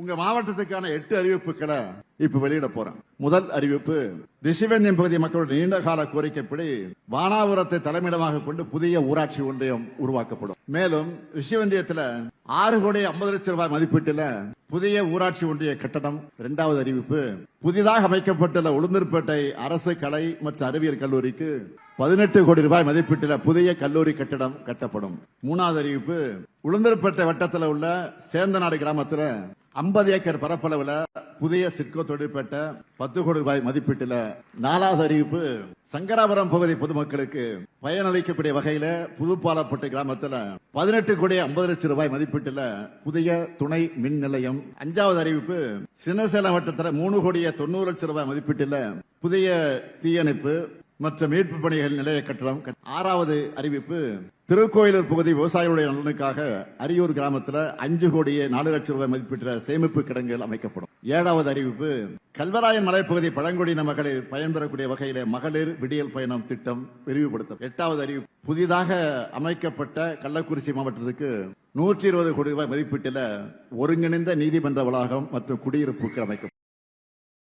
உங்க மாவட்டத்துக்கான 8 அறிவிப்புகளை இப்ப வெளியிட போறேன். முதல் அறிவிப்பு, ரிஷிவந்தியம் பகுதி மக்களுடைய நீண்ட கால கோரிக்கைப்படி வானாபுரத்தை தலைமையிடமாக கொண்டு புதிய ஊராட்சி ஒன்றியம் உருவாக்கப்படும். மேலும் ரிஷிவந்தியத்தில் 6 கோடி 50 லட்சம் ரூபாய் மதிப்பீட்டில் புதிய ஊராட்சி ஒன்றிய கட்டடம். இரண்டாவது அறிவிப்பு, புதிதாக அமைக்கப்பட்டுள்ள உளுந்தூர்பேட்டை அரசு கலை மற்றும் அறிவியல் கல்லூரிக்கு 18 கோடி ரூபாய் மதிப்பீட்டில் புதிய கல்லூரி கட்டடம் கட்டப்படும். மூணாவது அறிவிப்பு, உளுந்தூர்பேட்டை வட்டத்தில் உள்ள சேந்தநாடு கிராமத்தில் 50 ஏக்கர் பரப்பளவுல புதிய சிட்கோ தொழிற்பேட்டை 10 கோடி ரூபாய் மதிப்பீட்டில். நாலாவது அறிவிப்பு, சங்கராபுரம் பகுதி பொதுமக்களுக்கு பயனளிக்கக்கூடிய வகையில புதுப்பாலப்பட்டு கிராமத்தில் 18 கோடி 50 லட்சம் ரூபாய் மதிப்பீட்டில் புதிய துணை மின் நிலையம். அஞ்சாவது அறிவிப்பு, சின்னசேலம் வட்டத்தில் 3 கோடி 90 லட்சம் ரூபாய் மதிப்பீட்டில் புதிய தீயணைப்பு மற்றும் மீட்பு பணிகள் நிலைய கட்டடம். ஆறாவது அறிவிப்பு, திருக்கோயிலூர் பகுதி விவசாயிகளுடைய நலனுக்காக அரியூர் கிராமத்தில் 5 கோடி 4 லட்சம் ரூபாய் மதிப்பீட்டில் சேமிப்பு கிடங்குகள் அமைக்கப்படும். ஏழாவது அறிவிப்பு, கல்வராயன் மலைப்பகுதி பழங்குடியின மகளிர் பயன்பெறக்கூடிய வகையில மகளிர் விடியல் பயணம் திட்டம் விரிவுபடுத்தும். எட்டாவது அறிவிப்பு, புதிதாக அமைக்கப்பட்ட கள்ளக்குறிச்சி மாவட்டத்துக்கு 120 கோடி ரூபாய் மதிப்பீட்டில் ஒருங்கிணைந்த நீதிமன்ற வளாகம் மற்றும் குடியிருப்புக்கு அமைக்கும்.